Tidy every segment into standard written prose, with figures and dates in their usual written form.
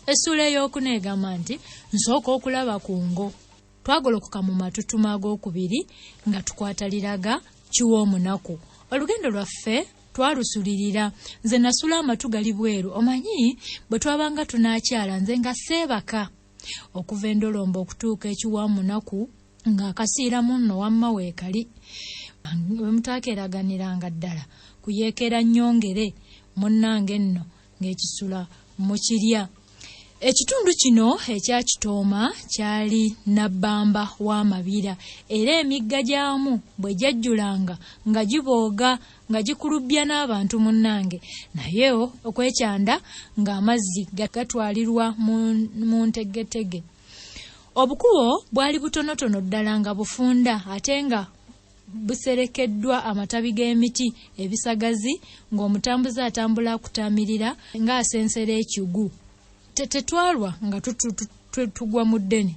Essula ey'okuna egamba nti nsooka okulaba ku ngo. Twagolokoka mu matutuma ag'okubiri nga tukwata liraga kiw'omunaku. Olugendo lwaffe twalusulirira. Nze nasula amatu gali bweru. Omanyi bwe twabanga tunaakyala nze nga seebaka. Okuva Endolombo okutuuka ekiw'omunaku ng'akasiira munno wamma weekali. Bwe mutaakeeraganiranga ddala kuyeekera nnyongere munnange nno ng'ekisula mu kirya. Ekitundu kino ekya Kitooma kyali nabbamba w'amabira era emigga gyamu bwe gyajjulanga nga gibooga nga gikulubbya n'abantu munnange. Naye okwekyanda ng'amazzi gatwalirwa mu ntegetege. Obukubo bwali butonotono ddala nga bufunda ate nga buserekeddwa amatabi g'emiti ebisagazi ng'omutambuze atambula akutamirira ng'asensera ekigu. Tetwalwa nga tugwa mu ddene.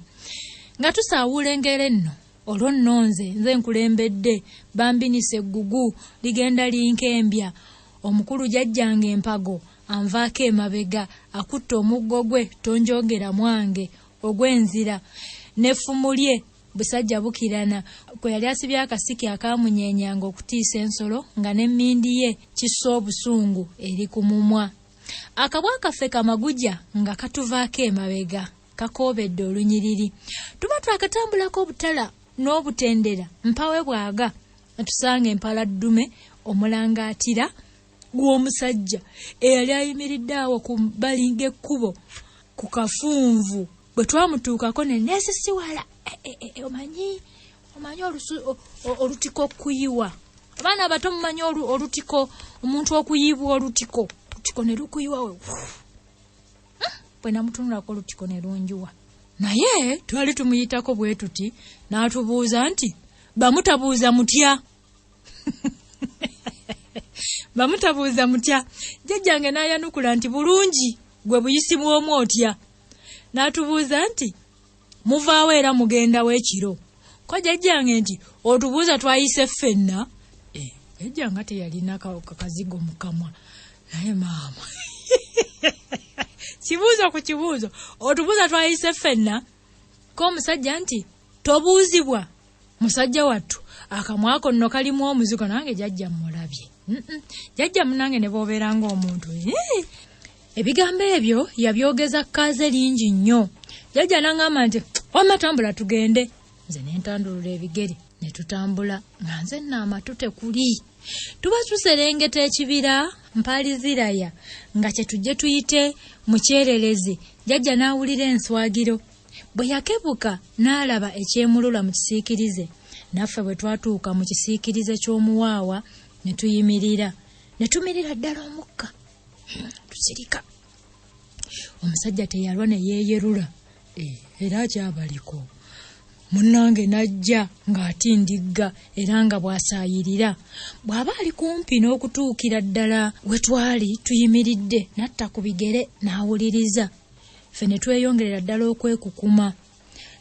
Nga tusaawula engero enno olwo nno nze nkulembedde bambinisa eggugu ligenda linkembya. Omukulu jjajjange empago anvaako emabega akutta omuggo gwe tonjogera mwange ogw'enzira n'effumu lye busajja bukirana kwe yali asibye akasiki akaamunyeenyanga okutiisa ensolo nga n'emmindi ye kissa obusungu eri ku mumwa. Akabwa kaffe kamaguja nga katuvaako emabega kakoobedde olunyiriri. Tuba twakatambulako obutala n'obutendera mpawe bwaga tusanga empaladdume omulangaatira gw'omusajja eyali ayimiridde awo ku bbali ng'ekkubo ku kafunvu. Bwe twamutuukako ne neesisiwala. Omanyi olutiko okuyiwa. Abaana abato mumanyi olutiko omuntu okuyibwa olutiko ne lukuyiwa we. Bwe namutunulako olutiko ne lunjuwa. Naye twali tumuyitako bwe tuti n'atubuuza nti bamutabuuza mutya? Bamutabuuza mutya? Jjajjange n'ayanukula nti bulungi gwe buyisi bw'omu otya. N'atubuuza nti muvaawo era mugenda w'ekiro. Ko jjajjange nti otubuuza twayise ffenna? Jjajjange teyalina kazigo mu kamwa. Naye maama kibuuzo ku kibuuzo otubuuza twayise ffenna? Ko omusajja nti tobuuzibwa musajja wattu akamwa ako nno kalimu omuzigo. Nange jjajja mmulabye. Jjajja munange ne bw'obeera ng'omuntu. Ebigambo ebyo yabyogeza kkaaze lingi nnyo. Jjajja n'aŋŋamba nti wamma tambula tugende. Nze ne ntandulula ebigere ne tutambula nga nze nno amatu tekuli. Tuba tuserengeta ekibira mpaaliziraya nga kye tujje tuyite mu kyererezi. Jjajja n'awulira enswagiro. Bwe yakebuka n'alaba ekyemulula mu kisiikirize. Naffe bwe twatuuka mu kisiikirize ky'omuwaawa ne tuyimirira. Ne tumirira ddala omukka. Tusirika. Omusajja teyalwa ne yeeyerula. Era akyabaliko. Munnange najja ng'atindigga era nga bw'asaayirira. Bw'aba ali kumpi n'okutuukira ddala we twali tuyimiridde n'atta ku bigere n'awuliriza. Ffe ne tweyongerera ddala okwekukuma.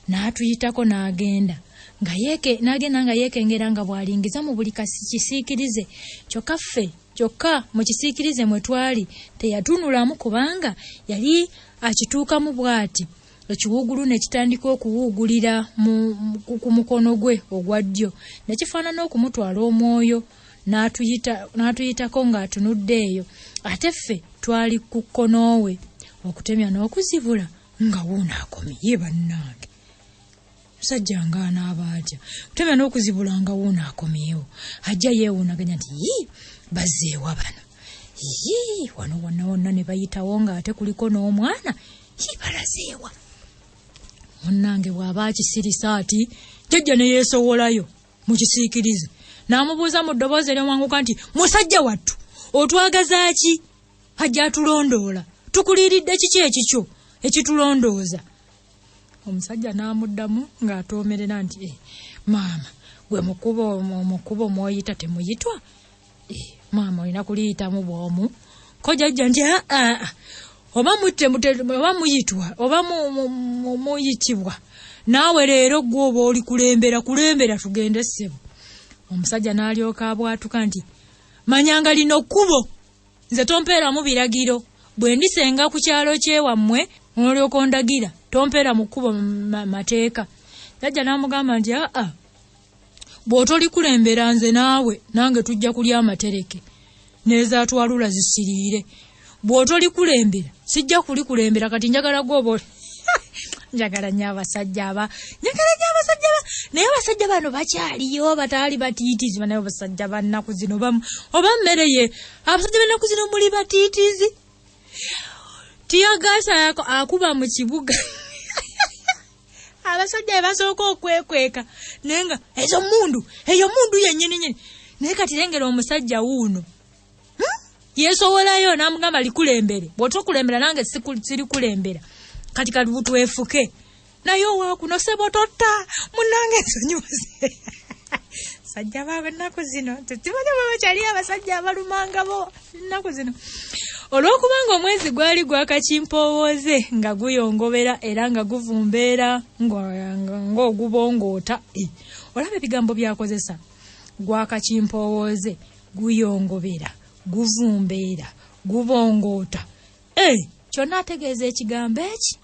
N'atuyitako n'agenda nga yeekengera nga bw'alingiza mu buli kisiikirize. Kyokka mu kisiikirize mwe twali teyatunulamu kubanga yali akituukamu bw'ati. Ekiwuugulu ne kitandika okuwuugulira ku mukono gwe ogwa ddyo ne kifaanana okumutwala omwoyo. N'atuyitako ng'atunudde eyo. Ate ffe twali ku kkonoowe okutemya n'okuzibula nga wuuno akomye bannange. Musajja ng'anaaba atya okutemya n'okuzibula nga wuuno akomyewo. Ajja yeewuunaganya nti bazzeewa bano. Wano wonna ne bayitawo ng'ate kuliko n'omwana balazeewa. Munnange bw'aba akisirisa ati jjajja ne yeesowolayo mu kisiikirize. N'amubuuza mu ddoboozi ery'omwanguka nti musajja wattu otwagaza ki? Ajja atulondoola. Tukuliiridde kiki ekikyo ekitulondooza? Omusajja n'amuddamu ng'atoomerera nti maama gwe mukubo mw'oyita temuyitwa? Maama olina kuliyitamu bw'omu. Ko jjajja nti oba muyitwa oba muyitibwa naawe leero gwe oba oli kulembera tugende ssebo. Omusajja n'alyoka abwatuka nti manyanga lino kkubo nze tompeeramu biragiro. Bwe ndisenga ku kyalo kyewammwe olyoka ondagira tompeera mu kkubo mateeka. Jjajja n'amugamba nti bw'otoli kulembera nze naawe nange tujja kulya amatereke n'ezaatwalula zisiriire. Bw'otoli kulembera sijja kuli kulembera kati njagala gw'oba njagala nnyo abasajja naye abasajja bano bakyaliyo bataali batiitizi. Banaye abasajja bannaku zino oba mmere ye abasajja bannaku zino muli batiitizi. Tiyagaasa akuba mu kibuga abasajja basooka okwekweka naye nga eyo mundu yennyini. Naye kati lengera omusajja wuuno yeesowolayo n'amugamba likulembere. Bw'otokulembera nange siri kulembera. Kati butwefuke naye owaakuno sebo totta munange nsonyiwase. Sajja baabe ennaku zino tetumanyi baba kyali abasajja abalumanga bo ennaku zino. Olw'okubanga omwezi gwali gwakakimpowooze nga guyongobera era nga guvumbeera ng'ogubongoota. Olaba ebigambo byakozesa. Gwakakimpowooze, guyongobera, guvumbeera, gubongoota. Kyonna ategeeza ekigambo eki.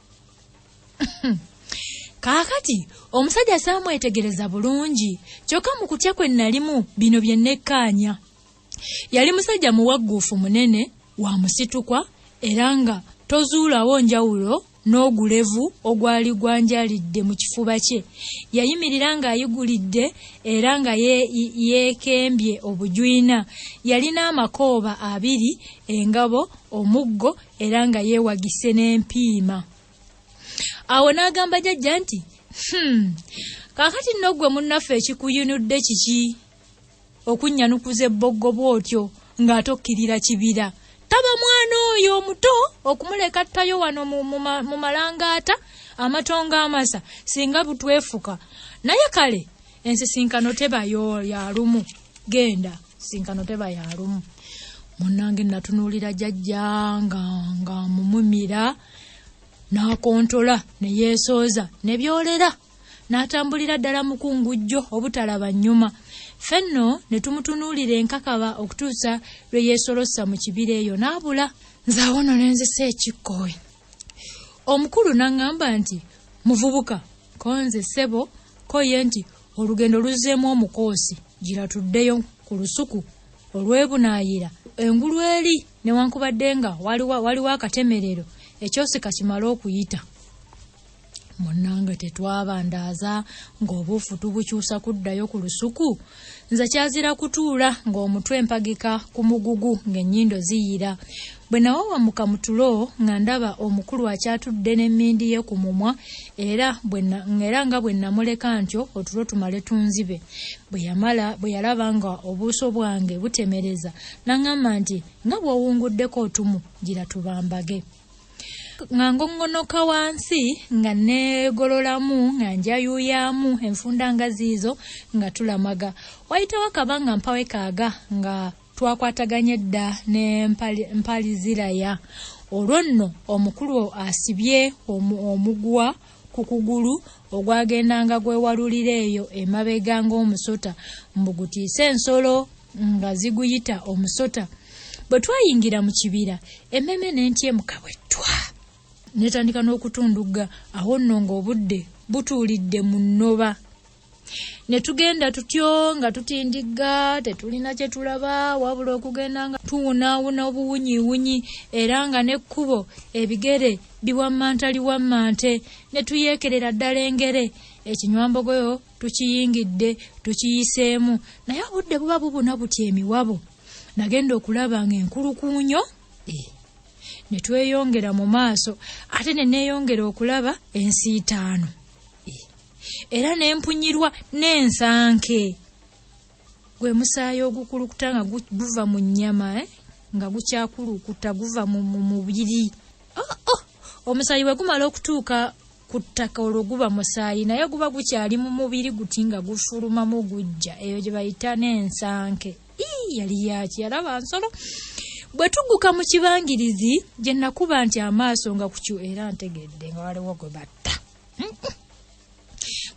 Kaakati omusajja saamwetegereza bulungi kyokka mu kutya kwe nalimu bino bye nekkaanya. Yali musajja muwagguufu munene wa musitukwa era nga tozuulawo njawulo n'ogulevu ogwali gwanjalidde mu kifuba kye. Yayimirira ng'ayigulidde era nga yeekembye obujwina. Yalina amakooba 2, engabo, omuggo era nga yeewagise n'empiima. Awo n'agamba jjajja nti kaakati nno ggwe munnaffe ekikuyinudde kiki okunnyanukuza ebboggo bw'otyo ng'atokkirira kibira? Taba mwana oyo omuto okumuleka ttayo wano mu malangaata amatonga amasa singa butwefuka. Naye kale ensisinkano teba ya lumu. Genda sinkano teba ya lumu. Munnange natunuulira jjajja nga mumumira n'akontola ne yeesooza ne byolera n'atambulira ddala mukungujjo obutalaba nnyuma. Fenno ne tumutunuulira enkakaba okutuusa lwe yeesolossa mu kibira eyo n'abula. Nze awo nno ne nzisa ekikkowe. Omukulu n'aŋŋamba nti muvubuka konze ssebo ko ye nti olugendo luzzeemu omukoosi gira tuddeyo ku lusuku olw'ebunaayira engulu eri newankubadde nga waliwo akatemerero ekyosi kakimala okuyita. Munnange tetwabandaaza ng'obuufu tubukyusa kuddayo ku lusuku. Nze kyazira kutuula ng'omutwe empagika ku mugugu ng'ennyindo ziyira. Bwe nawawamuka mu tulo nga ndaba omukulu akyatudde n'emmindi ye ku mumwa era nga bwe namuleka ntyo otulo tumale tunzibe. Bwe yalaba nga obuuso bwange butemereza n'aŋŋamba nti nga bw'owunguddeko otumu gira tubambage. Nga ngongonoka wansi nga neegololamu nga njayuuyamu enfunda nga ziizo nga tulamaga. Wayitawo akabanga mpawe kaaga nga twakwataganye dda n'empali ziraya. Olwo nno omukulu asibye omugwa ku kugulu ogwagendanga gwewalulira eyo emabega ng'omusota mbugutiise ensolo nga ziguyita omusota. Bwe twayingira mu kibira emmeme n'entyemu kabwettwa netandika n'okutundugga. Awo nno ng'obudde butuulidde mu nnoba. Ne tugenda tutyo nga tutindigga tetulina kye tulaba wabula okugenda nga tuwunaawuna obuwunyiwunyi era nga n'ekkubo ebigere biwammantaliwammante ne tuyeekerera ddala engere. Ekinywambogoyo tukiyingidde tukiyiseemu naye obudde buba bubuna butya emiwabo. Nagenda okulaba ng'enkulukuunyo ne tweyongera mu maaso ate ne neeyongera okulaba ensiitaano era n'empunyirwa n'ensanke. Gwe musaayi ogukulukuta nga guva mu nnyama nga gukyakulukuta guva mu mubiri. Omusaayi bwe gumala okutuuka ku ttaka olwo guba musaayi naye guba gukyali mu mubiri guti nga gufulumamu gujja. Eyo gye bayita n'ensanke. Yali yaki yalaba nsolo. Bwe tugguka mu kibangirizi gye nakuba nti amaaso nga kukyo era ntegedde nga waliwo gwe batta.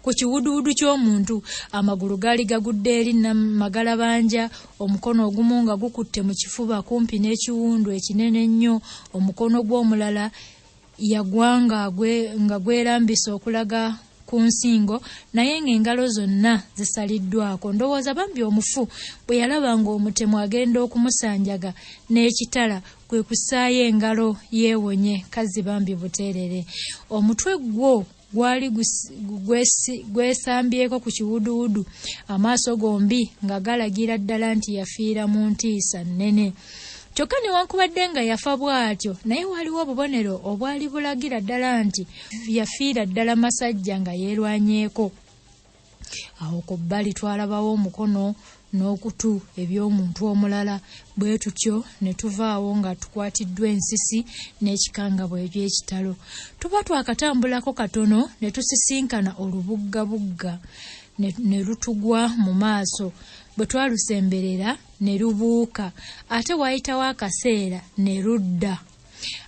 Ku kiwuduwudu ky'omuntu amagulu gaali gagudde eri magalabanja, omukono ogumu nga gukutte mu kifuba kumpi n'ekiwundu ekinene ennyo, omukono gw'omulala yagwanga nga gwerambisa okulaga ku nsingo naye ng'engalo zonna zisaliddwako. Ndowooza bambi omufu bwe yalaba ng'omutemu agenda okumusanjaga n'ekitala kwe kusaayo engalo yeewonye kazi bambi buteerere. Omutwe gwo gwali gwesambyeko ku kiwuduwudu, amaaso gombi nga galagira ddala nti yafiira mu ntiisa nnene. Kyokka newankubadde nga yafa bw'atyo naye waliwo obubonero obwali bulagira ddala nti yafiira ddala masajja nga yeerwanyeeko. Awo ku bbali twalabawo omukono n'okutu eby'omuntu omulala, bwe tutyo ne tuvaawo nga tukwatiddwa ensisi n'ekikangabwa eby'ekitalo. Tuba twakatambulako katono ne tusisinkana olubuggabugga ne lutugwa mu maaso. Bwe twalusemberera ne lubuuka, ate waayitawo akaseera ne ludda,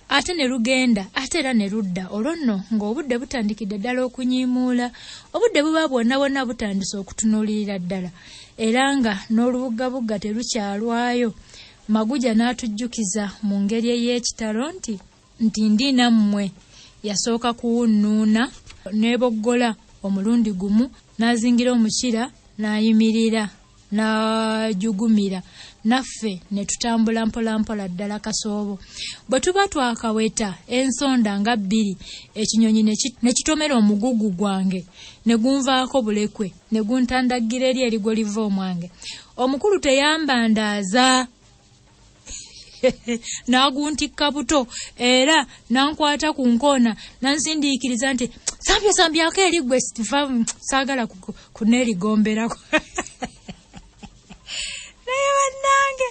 ate ne lugenda, ate era ne ludda. Olwo nno ng'obudde butandikidde ddala okunyiimuula, obudde buba bwonna bwonna butandise okutunuulirira ddala, era nga n'olubuggabugga terukyalwayo. Maguja n'atujjukiza mu ngeri ey'ekitalo nti ndi nammwe. Yasooka kuwunnuuna n'eboggola omulundi gumu, n'azingira omukira n'ayimirira n'ajugumira, naffe ne tutambula mpolampola ddala kasoobo. Bwe tuba twakaweta ensonda nga bbiri, ekinyonyi ne kitomera omugugu gwange ne gunvaako bulekwe ne guntandaggira eri erigo liva omwange. Omukulu teyambandaaza n'aguntikka buto era n'ankwata ku nkoona n'ansindiikiriza nti sambyako eri ggwe saagala kuneerigomberako. Naye bannange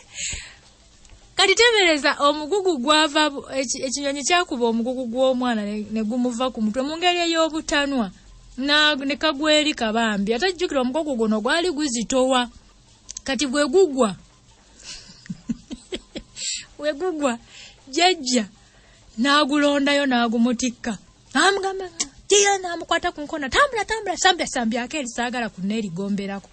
kati tebereza omugugu gwava, ekinyonyi kyakuba omugugu gw'omwana ne gumuva ku mutwe mu ngeri ey'obutanwa ne kagweri kabambi. Atajjukira omugugu guno gwali guzitowa. Kati bwe gugwa jjajja n'agulondayo n'agumutikka. Amugamba jiya n'amukwata ku nkoona, tambula sambyako eri saagala kuneerigomberako.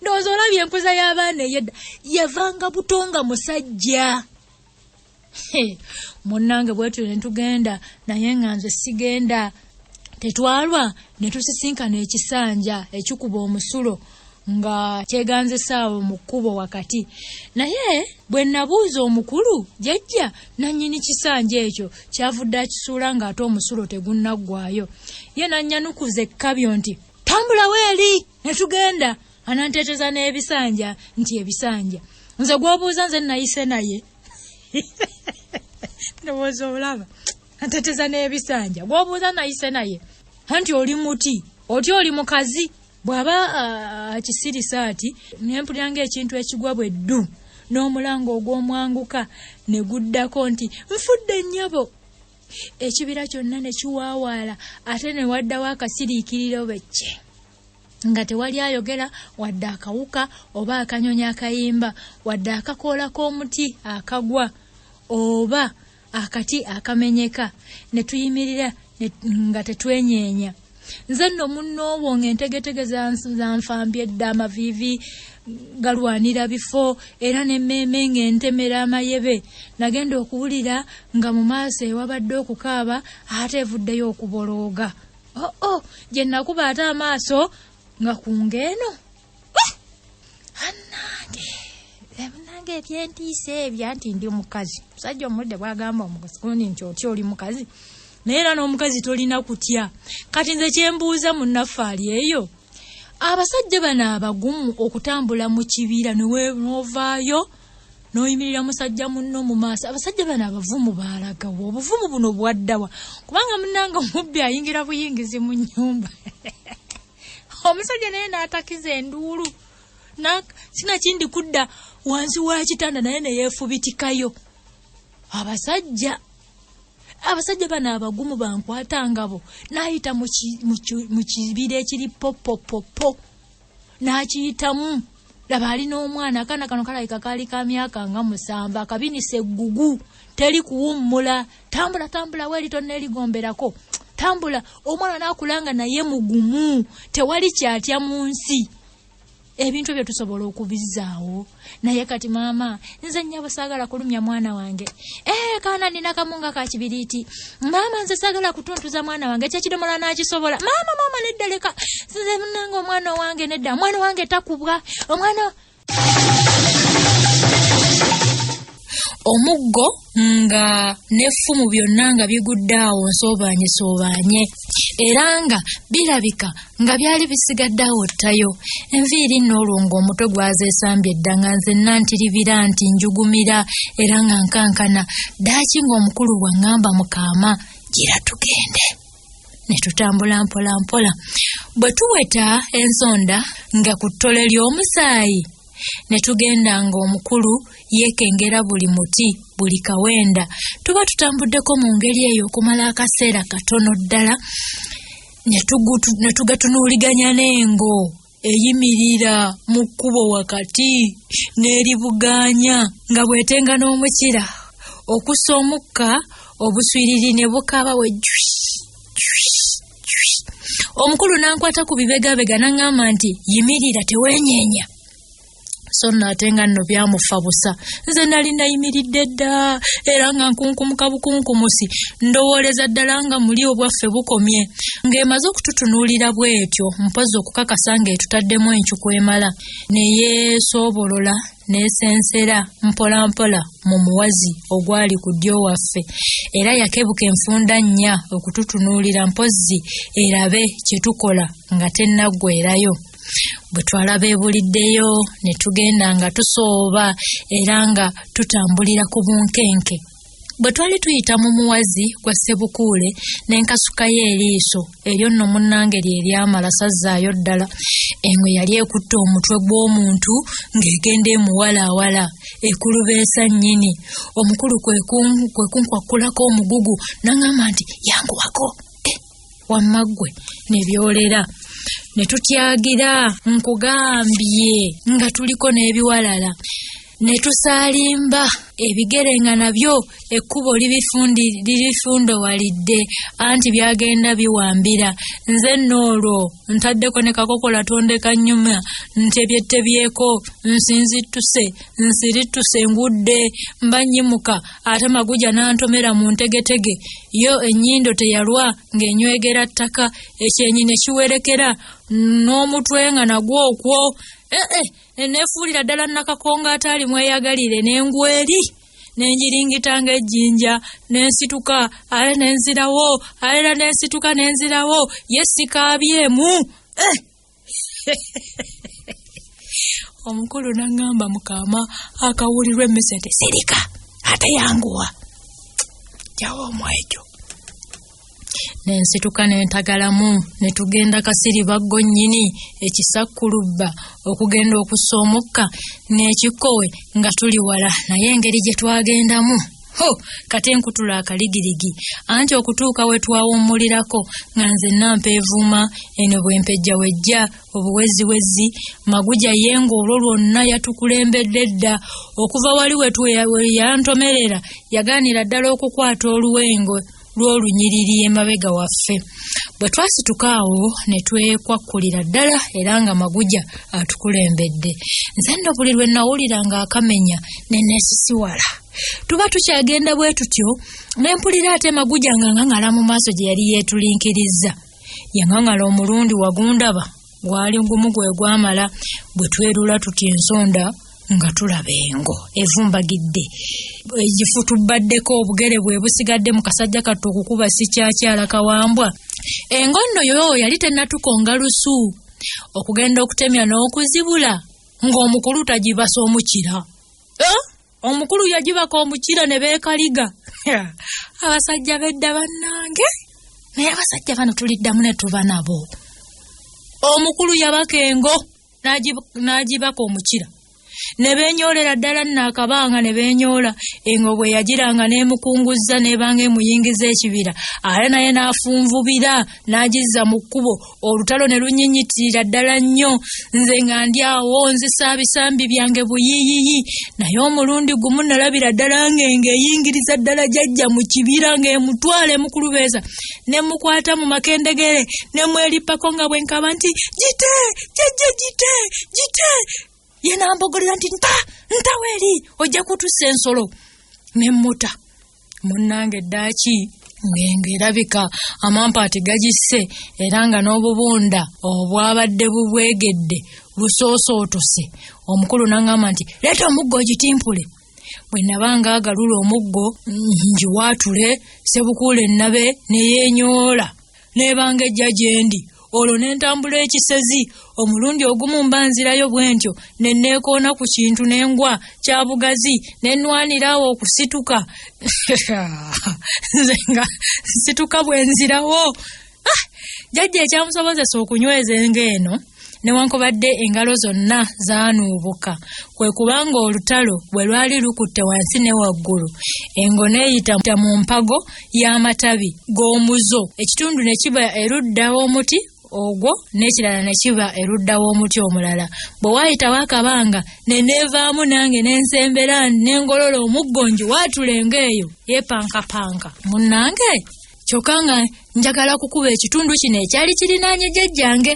Ndowooza olabye enkuza y'abaana ey'edda yavanga butonga musajja. Munnange bwetu ne tugenda, naye nga nze sigenda. Tetwalwa ne tusisinkana ekisanja ekikuba omusulo nga kyeganzisa awo mu kkubo wakati. Naye bwe nabuuza omukulu, jjajja nannyini kisanja ekyo kyavudde akisuula ng'ate omusulo tegunnaggwayo. Ye nannyanukuza ekkabyo nti tambula weeri ne tugenda. Ananteeteza n'ebisanja nti ebisanja. Nze gw'obuuza nze nayise naye. Ndowooza olaba. Anteeteza n'ebisanja. Gw'obuuza nayise naye. Anti oli muti. Oti oli mukazi. Bw'aba akisirisa ati nempulira ng'ekintu ekigwa bwe ddu. N'omulango ogw'omwanguka ne guddako nti nfudde nnyabo. Ekibira kyonna ne kiwaawaala ate ne waddawo akasiriikiriro becce. Nga tewali ayogera wadde akawuka oba akanyonyi akayimba, wadde akakoola k'omuti akagwa oba akati akamenyeka. Ne tuyimirira nga tetwenyeenya. Nze nno munnoowo ng'entegetege za nfambye dda, amaviivi galwanira bifo era n'emmeeme ng'entemera amayebe. Nagenda okuwulira nga mu maaso ewabadde okukaaba ate evuddeyo okubolooga. Gye nakuba ate amaaso nga kungeeno. Annange ebyentiisa ebya nti ndi mukazi. Musajja omudde bw'agamba omukazi kundi nti oti oli mukazi. Naye era n'omukazi tolina kutya. Kati nze kyembuuza munnaffe ali eyo, abasajja bano abagumu okutambula mu kibira n'ovaayo n'oyimirira musajja munno mu maaso, abasajja bano abavumu baalagawa. Obuvumu buno bwaddawa? Kubanga munnanga omubbi ayingira buyingizi mu nnyumba. Omusajja naye n'atakiza enduulu. Sinakindi kudda wansi wa kitanda naye ne yeefubitikayo. Abasajja bano abagumu bankwata ngabo. N'ayita mu kibira ekiri popopopo. N'akiyitamu. Laba alina omwana, akaana kano kalabika kaali ka myaka nga 7, akabinisa eggugu. Teri kuwummula. Tambula weeri tonneerigomberako. Tambula. Omwana n'akulanga naye mugumu. Tewali kyatya mu nsi. ebintu bye tusobola okubizaawo. Naye kati maama nze nnyabo saagala kulumya mwana wange. Kaana nina kamunga ka kibiriiti. Maama nze saagala kutuntuza mwana wange kyekidomola n'akisobola. Maama nedda leka nze munange omwana wange nedda. Mwana wange takubwa. Omwana omuggo nga n'effumu byonna nga bigudde awo nsoobaanye era nga birabika nga byali bisigadde awo ttayo. Enviiri n'olwo omutwe gwazeesambye edda nga nze nantiribira nti njugumira era nga nkankana daaki ng'omukulu bw'aŋŋamba mukaama gira tugende. Ne tutambula mpola mpola bwe tuweta ensonda nga ku ttole ly'omusaayi ne tugenda nga omukulu yeekengera buli muti buli kawenda. Tuba tutambuddeko mu ngeri eyo okumala akaseera katono ddala ne tugatunuuliganya n'engo eyimirira mu kkubo wakati n'eribugaanya nga bwetenga n'omukira okussa omukka obuswiriri ne bukaaba we jwi. Omukulu n'ankwata ku bibegabega n'aŋŋamba nti yimirira teweenyeenya. So nate nga nno byamufa busa. Nze nali nayimiridde dda era nga nkunkumuka bukunkumusi ndowooleza ddala nga muli obwaffe bukomye. Ng'emaze okututunuulira bw'etyo mpozi okukakasa ng'etutaddemu encuku emala ne yeesoobolola n'esensera mpola mpola mu muwazi ogwali ku ddyo waffe era yakebuka enfunda nnya okututunuulira mpozi erabe kye tukola nga tennaggweerayo. Bwe twalaba ebuliddeyo ne tugenda nga tusooba era nga tutambulira ku bunkenke. Bwe twali tuyita mu muwazi gwa Ssebukuule n'enkasukayo eriiso eryo nno munnange ly'eryamala sazzaayo ddala. Engwe yali ekutte omutwe gw'omuntu ng'egenda emuwalaawala ekulubeesa nnyini. Omukulu kwe kunkwakulako omugugu n'aŋŋamba nti yanguwako wamma ggwe ne byolera. Ne tutyagira nkugambye nga tuliko n'ebiwalala ne tusaalimba ebigere nga nabyo ekkubo lirifundowalidde anti byagenda biwambira. Nze n'olwo ntaddeko ne kakokola tondeka nnyuma ntebyetebyeko nsirittuse ngudde mba nnyimuka ate Maguja n'antomera mu ntegetege yo ennyindo teyalwa ng'enywegera ttaka ekyenyi ne kiwerekera n'omutwe nga nagwo okwo. Neefuulira ddala Nakakonga ataali mweyagalire n'engweri n'enjiringita ng'ejjinja n'ensituka ale n'enzirawo alera n'ensituka n'enzirawo yesikaabyemu. Omukulu n'aŋŋamba mukaama akawulirwa emmese nti sirika ate yanguwa jawo omwejo. N'ensituka n'entagalamu ne tugenda Kasiribaggo nnyini ekisakkulubba okugenda okussa omukka n'ekikkowe nga tuli wala naye engeri gye twagendamu kati enkutula akaligirigi anti okutuuka we twawummulirako nga nze nampeevuuma eno bwempejja wejja obuweziwezi Maguja ye ng'olwo lwonna yatukulembedde dda okuva wali we yantomerera yagaanira ddala okukwata oluwengo lw'olunyiriri emabega waffe. Bwe twasituka awo ne twekwakkulira ddala era nga Maguja atukulembedde. Nze nno buli lwe nawulira nga akamenya ne neesisiwala. Tuba tukyagenda bwe tutyo ne mpulira ate Maguja nga ŋŋaŋala mu maaso gye yali yeetulinkirizza. Yaŋŋaŋala omulundi wagundaba gwali gumu gwe gwamala. Bwe twerula tutya ensonda nga tulaba engo evumbagidde egifu tubbaddeko obugere bwe busigadde mu kasajja katto okukuba si kyakyala Kawambwa. Engo nno yo yali tennatukonga lusu okugenda okutemya n'okuzibula ng'omukulu tagibasa omukira. Omukulu yagibaka omukira ne beekaliga. Abasajja bedda bannange naye abasajja bano tuliddamu ne tuba nabo. Omukulu yabaka engo n'agibaka omukira ne beenyoolera ddala Naakabanga ne beenyoola engo bwe yagiranga n'emukunguzza n'ebanga emuyingiza ekibira ate naye n'afunvubira n'agizza mu kkubo olutalo ne lunyinyitirira ddala nnyo nze nga ndi awo nzisa bisambi byange buyiyiyi naye omulundi gumu nalabira ddala ng'eyingiriza ddala jjajja mu kibira ng'emutwala emukulubeeza ne mukwata mu makendegere ne mwerippako nga bwe nkaba nti gite jjajja gite ye n'ambogolera nti nta weeri ojja kutussa ensolo ne muta munnange eddaaki ng'erabika amampaati gagisse era nga n'obubunda obwabadde bubwegedde busoosootose omukulu n'angamba nti leeta omuggo ogitimpule bwe nabanga agalula omuggo ngiwaatule Sebukuule ennabe ne yeenyoola n'ebanga ejja gye ndi olwo n'entambula ekisezi omulundi ogumu mba nzirayo bwe ntyo ne neekoona ku kintu n'engwa kya bugazi ne nnwanira awo okusituka nze nga nsituka bwe nzirawo jjajja ekyamusobozesa okunyweza eng'eno newankubadde engalo zonna zaanuubuka kwe kubanga olutalo bwe lwali lukutte wansi ne waggulu engo neeyita mu mpago y'amatabi g'omuzo ekitundu ne kiba erudda w'omuti ogwo n'ekirala ne kiba erudda w'omuti omulala bwe waayitawo akabanga ne neevaamu nange n'ensembera n'engolola omuggo ngiwaatula eng'eyo yeepankapanka munnange kyokka nga njagala kukuba ekitundu kino ekyali kirinaanye jjajjange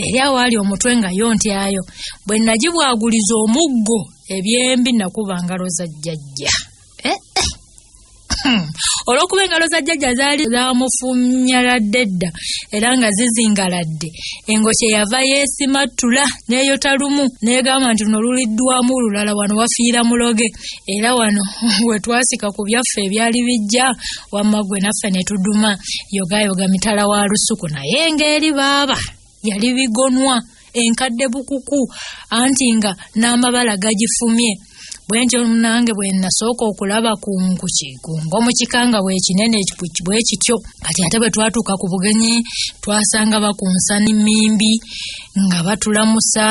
eri awaali omutwe nga yo ntyayo bwe nagibwaguliza omuggo ebyembi nakuba ngalo za jjajja olw'okuba engalo za jjajja zaali zaamufumyaladde dda era nga zizingaladde engo kye yava yeesimattula n'eyota lumu n'egamba nti luno luliddwamu olulala wano wafiira muloge era wano we twasika ku byaffe ebyali bijja wamma gwe naffe ne tuduma yogayoga mitala wa lusuku naye ng'eri baaba yali bigonwa enkadde bukuku anti nga n'amabala gagifumye bwe ntyo nange bwe nasooka okulaba ku nkukigungo mu kikanga bwekinene bwe kityo kati ate bwe twatuuka ku bugenyi twasanga bakunsa n'emmimbi nga batulamusa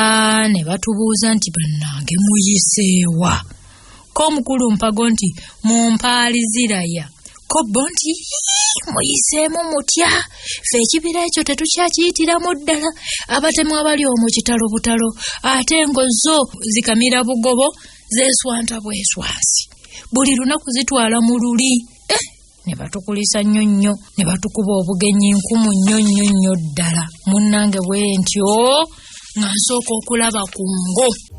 ne batubuuza nti bannange muyiseewa ko omukulu mpago nti mumpaali ziraya kobbo nti muyiseemu mutya ffe ekibira ekyo tetukyakiyitiramu ddala abatemu abali omwo kitalo butalo ate engo zo zikamira bugobo zeeswanta bweswansi buli lunaku zitwala mu luli ne batukulisa nnyo nnyo ne batukuba obugenyi nkumu nnyo ddala munnange bwe ntyo nga nsooka okulaba ku ngo